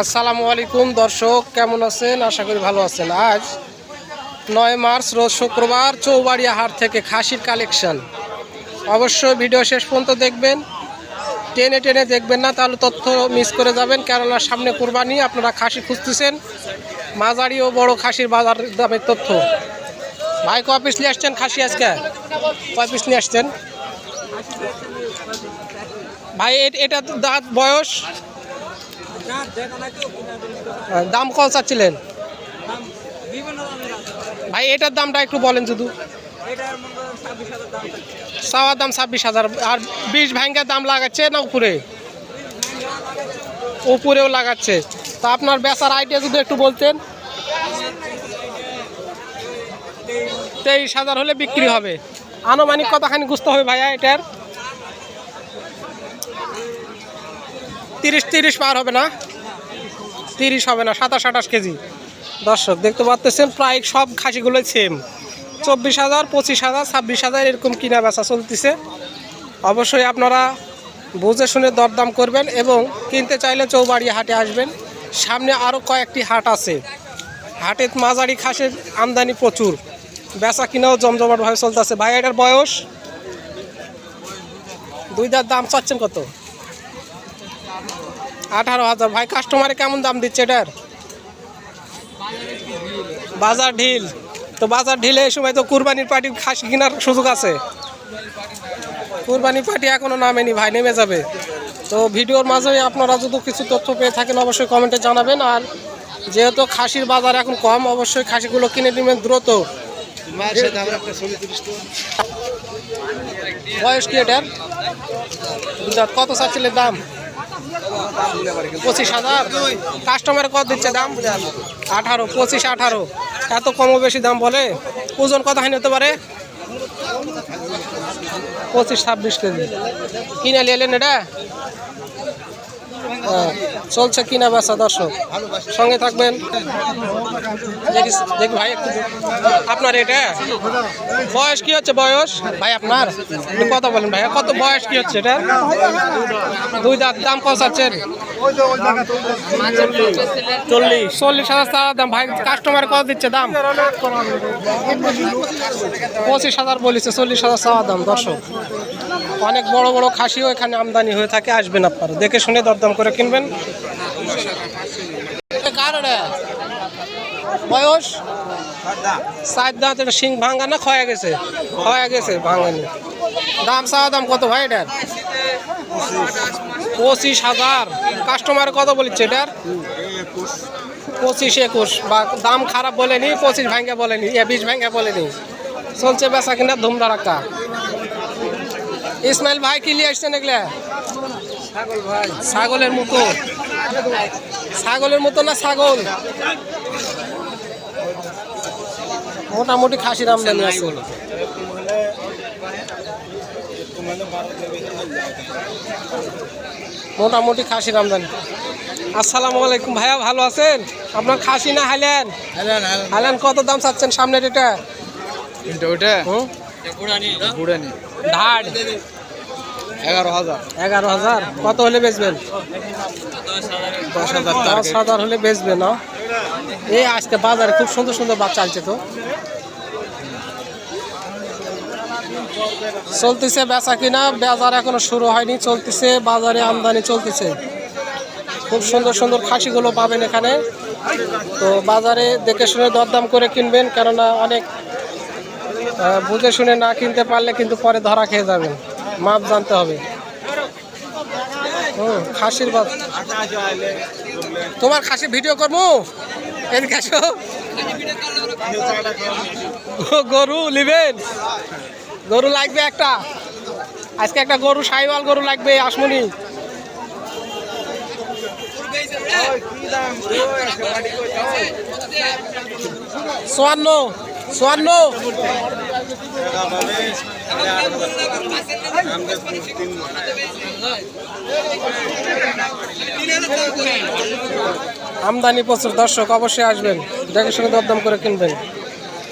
আসসালামু আলাইকুম দর্শক, কেমন আছেন? আশা করি ভালো আছেন। আজ 9 মার্চ রোজ শুক্রবার চৌবাড়িয়া হাট থেকে খাসির কালেকশন। অবশ্যই ভিডিও শেষ পর্যন্ত দেখবেন, টেনে টেনে দেখবেন না, তাহলে তথ্য মিস করে যাবেন। কেননা সামনে কুরবানি, আপনারা খাসি খুঁজতেছেন, মাঝারি ও বড় খাসির বাজার দামের তথ্য। ভাই কয় পিস নিয়ে আসছেন খাসি আজকে? কয় পিস নিয়ে আসছেন ভাই? এটা দাঁত বয়স দাম কত চাচ্ছিলেন ভাই? এটার দামটা একটু বলেন শুধু। চাওয়ার দাম 26,000। আর 20 ভাঙ্গার দাম লাগাচ্ছে না উপরে? উপরেও লাগাচ্ছে। তা আপনার বেচার আইডিয়া যদি একটু বলতেন। 23,000 হলে বিক্রি হবে। আনুমানিক কতখানি গুছতে হবে ভাইয়া এটার? 30 পার হবে না? 30 হবে না, 27-28 কেজি। দর্শক দেখতে পাচ্ছেন প্রায় সব খাসিগুলোই সেম। 24,000, 25,000, 26,000 এরকম কিনা বেচা চলতেছে। অবশ্যই আপনারা বুঝে শুনে দরদাম করবেন এবং কিনতে চাইলে চৌবাড়িয়া হাটে আসবেন। সামনে আরও কয়েকটি হাট আছে। হাটে মাঝারি খাসির আমদানি প্রচুর, বেচা কিনাও জমজমাটভাবে চলতেছে। ভাই এটার বয়স? দুইটার দাম চাচ্ছেন কত? 18,000। ভাই কাস্টমারে কেমন দাম দিচ্ছে এটার? বাজার ঢিল। তো বাজার ঢিলে এই সময় তো কুরবানির পার্টি খাসি কেনার সুযোগ আছে। কুরবানির পার্টি এখনো নামেনি ভাই, নেমে যাবে। তো ভিডিওর মাঝে আপনারা যদি কিছু তথ্য পেয়ে থাকেন অবশ্যই কমেন্টে জানাবেন। আর যেহেতু খাসির বাজার এখন কম, অবশ্যই খাসিগুলো কিনে নেবেন দ্রুত। বয়স কি এটার? কত চাচ্ছিলেন দাম? 25,000। কাস্টমার কত দিচ্ছে দাম? 18, 25, 18। এত কমও বেশি দাম বলে? ওজন কতখানি হতে পারে? 25-26 কেজি। কিনে নিলেন এটা? চলছে কিনা বেচা। দর্শক সঙ্গে থাকবেন। দেখ ভাই একটু আপনার এটা বয়স কি হচ্ছে? বয়স ভাই আপনার কত বলেন ভাইয়া? কত বয়স কি হচ্ছে এটা? দুই দাঁত। দাম কত চাচ্ছেন? 40,000 দাম। ভাই কাস্টমার কত দিচ্ছে দাম? 25,000 বলেছে, 40,000 চাওয়া দাম। দর্শক অনেক বড় বড় খাসিও এখানে আমদানি হয়ে থাকে, আসবেন আপনারা দেখে শুনে দরদাম করে কিনবেন। বয়স 7 দাঁত। এটা শিং ভাঙ্গা না ক্ষয়ে গেছে? ক্ষয়ে গেছে, ভাঙ্গানি। দাম চাওয়া দাম কত ভাই এটার? 25,000। কাস্টমার কত বলছে এটার? 25-21। বা দাম খারাপ বলেনি, 25 ভাঙ্গা বলেনি, 20 ভাঙ্গা বলেনি। চলছে বেচা কিনা ধুমধারাক্কা। ইসমাইল ভাই কি নিয়ে আসছেন এগুলা? ছাগলের মতো? ছাগলের মতো না ছাগল? মোটামুটি খাসির আমদানি আছে। মোটামুটি খাসির আমদানি। আসসালামু আলাইকুম ভাইয়া, ভালো আছেন? আপনার খাসি না হাইলেন? হাইলেন। কত দাম চাচ্ছেন সামনের এটা? ধাড় 11,000। কত হলে বেচবেন? 10,000 হলে বেচবেন না? এই আজকে বাজারে খুব সুন্দর সুন্দর বাচ্চা আনছে। তো চলতেছে বেচা কিনা, বাজার এখনো শুরু হয়নি, চলতেছে বাজারে আমদানি চলতেছে। খুব সুন্দর সুন্দর খাসিগুলো পাবেন এখানে। তো বাজারে দেখে শুনে দরদাম করে কিনবেন, কেননা অনেক বুঝে শুনে না কিনতে পারলে কিন্তু পরে ধরা খেয়ে যাবেন। মাপ জানতে হবে। খাসির বাপ, তোমার খাসি ভিডিও করবো? এদিকে আসো। গরু নিবেন? গরু লাগবে একটা আজকে, একটা গরু সাইওয়াল গরু লাগবে। আসমনি 54। আমদানি প্রচুর। দর্শক অবশ্যই আসবেন, দেখে শুনে দরদাম করে কিনবেন।